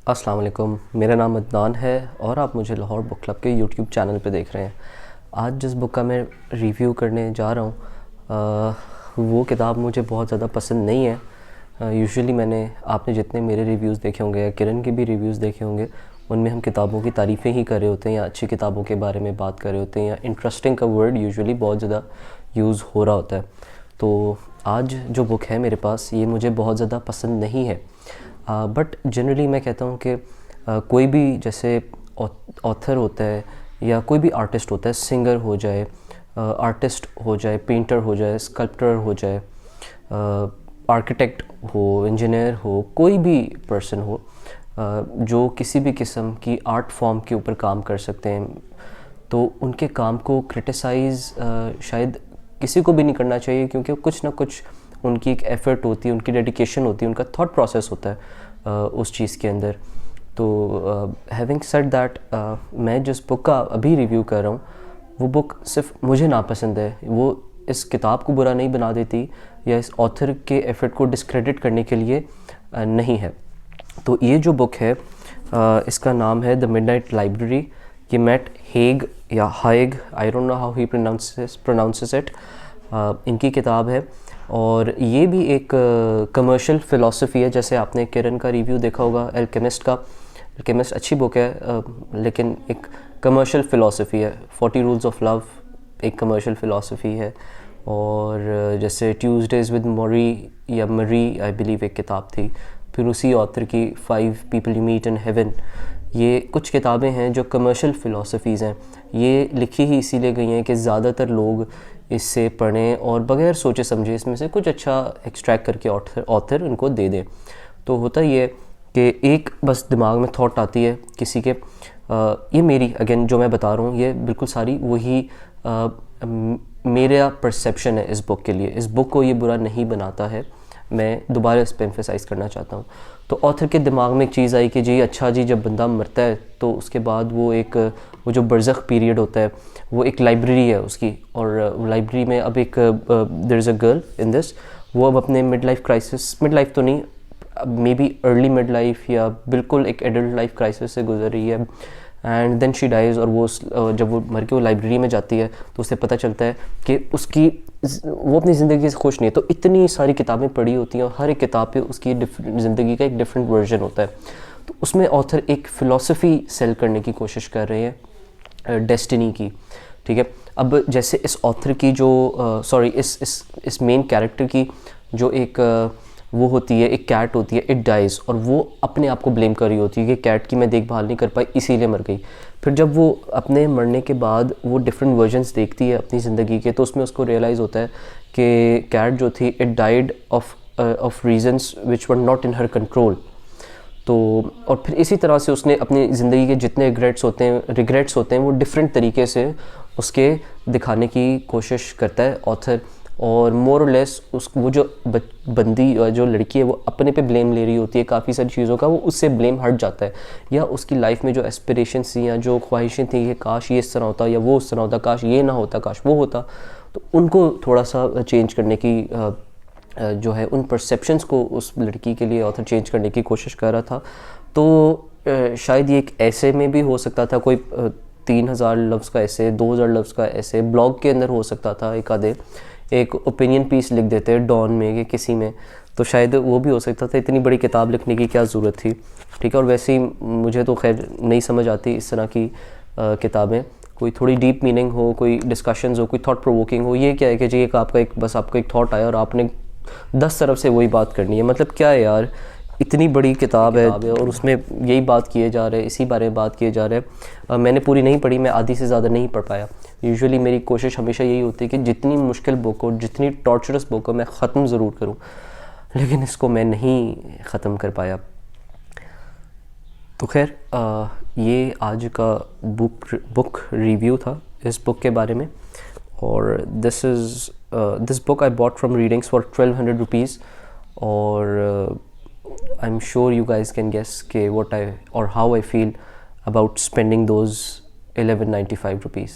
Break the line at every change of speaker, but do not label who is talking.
अस्सलाम वालेकुम। मेरा नाम अदनान है और आप मुझे लाहौर बुक क्लब के यूट्यूब चैनल पे देख रहे हैं। आज जिस बुक का मैं रिव्यू करने जा रहा हूँ वो किताब मुझे बहुत ज़्यादा पसंद नहीं है। यूजुअली आपने जितने मेरे रिव्यूज़ देखे होंगे या किरण के भी रिव्यूज़ देखे होंगे, उनमें हम किताबों की तारीफ़ें ही कर रहे होते हैं या अच्छी किताबों के बारे में बात कर रहे होते हैं, या इंटरेस्टिंग का वर्ड यूजुअली बहुत ज़्यादा यूज़ हो रहा होता है। तो आज जो बुक है मेरे पास, ये मुझे बहुत ज़्यादा पसंद नहीं है। बट जनरली मैं कहता हूँ कि कोई भी जैसे ऑथर होता है या कोई भी आर्टिस्ट होता है, सिंगर हो जाए, आर्टिस्ट हो जाए, पेंटर हो जाए, स्कल्प्टर हो जाए, आर्किटेक्ट हो, इंजीनियर हो, कोई भी पर्सन हो जो किसी भी किस्म की आर्ट फॉर्म के ऊपर काम कर सकते हैं, तो उनके काम को क्रिटिसाइज़ शायद किसी को भी नहीं करना चाहिए, क्योंकि कुछ ना कुछ उनकी एक एफ़र्ट होती है, उनकी डेडिकेशन होती है, उनका थॉट प्रोसेस होता है उस चीज़ के अंदर। तो हैविंग सेड दैट, मैं जिस बुक का अभी रिव्यू कर रहा हूँ वो बुक सिर्फ मुझे नापसंद है। वो इस किताब को बुरा नहीं बना देती या इस ऑथर के एफ़र्ट को डिस्क्रेडिट करने के लिए नहीं है। तो ये जो बुक है इसका नाम है द मिडनाइट लाइब्रेरी। ये मैट हेग या Haig, I don't know how he pronounces it, इनकी किताब है। और ये भी एक कमर्शियल फ़िलासफ़ी है। जैसे आपने किरण का रिव्यू देखा होगा एल्केमिस्ट का। एल्केमिस्ट अच्छी बुक है, लेकिन एक कमर्शियल फ़िलासफ़ी है। 40 रूल्स ऑफ लव एक कमर्शियल फ़िलासफ़ी है। और जैसे ट्यूसडेज़ विद मरी या मरी आई बिलीव एक किताब थी, फिर उसी ऑथर की 5 people you meet in heaven. ये कुछ किताबें हैं जो कमर्शियल फ़िलासफ़ीज़ हैं। ये लिखी ही इसीलिए गई हैं कि ज़्यादातर लोग इससे पढ़ें और बग़ैर सोचे समझे इसमें से कुछ अच्छा एक्सट्रैक्ट करके ऑथर उनको दे दें। तो होता ये कि एक बस दिमाग में थॉट आती है किसी के, ये मेरी अगेन जो मैं बता रहा हूँ ये बिल्कुल सारी वही मेरा परसेप्शन है इस बुक के लिए। इस बुक को ये बुरा नहीं बनाता है, मैं दोबारा इस पर एम्फेसाइज़ करना चाहता हूँ। तो ऑथर के दिमाग में एक चीज़ आई कि जी अच्छा जी, जब बंदा मरता है तो उसके बाद वो जो बरज़ख पीरियड होता है वो एक लाइब्रेरी है उसकी, और लाइब्रेरी में अब एक there is a girl in this, वो अब अपने midlife crisis, midlife तो नहीं, maybe early midlife या बिल्कुल एक एडल्ट लाइफ क्राइसिस से गुजर रही है। एंड देन शी डाइज़, और वो जब वो मर के वो लाइब्रेरी में जाती है तो उसे पता चलता है कि वो अपनी ज़िंदगी से खुश नहीं है। तो इतनी सारी किताबें पढ़ी होती हैं और हर एक किताब पे उसकी ज़िंदगी का एक डिफरेंट वर्जन होता है। तो उसमें ऑथर एक फ़िलासफ़ी सेल करने की कोशिश कर रहे हैं डेस्टिनी की, ठीक है। अब जैसे इस ऑथर की जो इस मेन कैरेक्टर की जो एक वो होती है, एक कैट होती है, इट डाइज़, और वो अपने आप को ब्लेम कर रही होती है कि कैट की मैं देखभाल नहीं कर पाई इसीलिए मर गई। फिर जब वो अपने मरने के बाद वो डिफरेंट वर्जन्स देखती है अपनी ज़िंदगी के, तो उसमें उसको रियलाइज़ होता है कि कैट जो थी it died of reasons which were not in her control. तो और फिर इसी तरह से उसने अपनी ज़िंदगी के जितने रिग्रेट्स होते हैं वो डिफरेंट तरीके से उसके दिखाने की कोशिश करता है ऑथर। और मोर और लेस वो जो बंदी जो लड़की है वो अपने पे ब्लेम ले रही होती है काफ़ी सारी चीज़ों का, वो उससे ब्लेम हट जाता है। या उसकी लाइफ में जो एस्पिरेशंस थी या जो ख्वाहिशें थी कि काश ये इस तरह होता या वो उस तरह होता, काश ये ना होता, काश वो होता, तो उनको थोड़ा सा चेंज करने की जो है उन परसेप्शंस को उस लड़की के लिए ऑथर चेंज करने की कोशिश कर रहा था। तो शायद ये एक ऐसे में भी हो सकता था, कोई 3000 लफ्ज़ का ऐसे, 2000 लफ्ज़ का ऐसे ब्लॉग के अंदर हो सकता था, एक आधे एक ओपिनियन पीस लिख देते हैं डॉन में कि किसी में, तो शायद वो भी हो सकता था। इतनी बड़ी किताब लिखने की क्या ज़रूरत थी, ठीक है। और वैसे ही मुझे तो खैर नहीं समझ आती इस तरह की किताबें, कोई थोड़ी डीप मीनिंग हो, कोई डिस्कशंस हो, कोई थॉट प्रोवोकिंग हो। ये क्या है कि जी एक आपको एक थॉट आया और आपने 10 तरफ से वही बात करनी है, मतलब क्या है यार, इतनी बड़ी किताब है और उसमें यही बात किए जा रहे हैं, इसी बारे में बात किए जा रहे हैं। मैंने पूरी नहीं पढ़ी, मैं आधी से ज़्यादा नहीं पढ़ पाया। यूजुअली मेरी कोशिश हमेशा यही होती है कि जितनी मुश्किल बुक हो, जितनी टॉर्चरस बुक हो, मैं ख़त्म ज़रूर करूं, लेकिन इसको मैं नहीं ख़त्म कर पाया। तो खैर ये आज का बुक रिव्यू था इस बुक के बारे में। और this book I bought from readings for 1200 rupees. और I'm sure you guys can guess कि what I or how I feel about spending those 1195 rupees.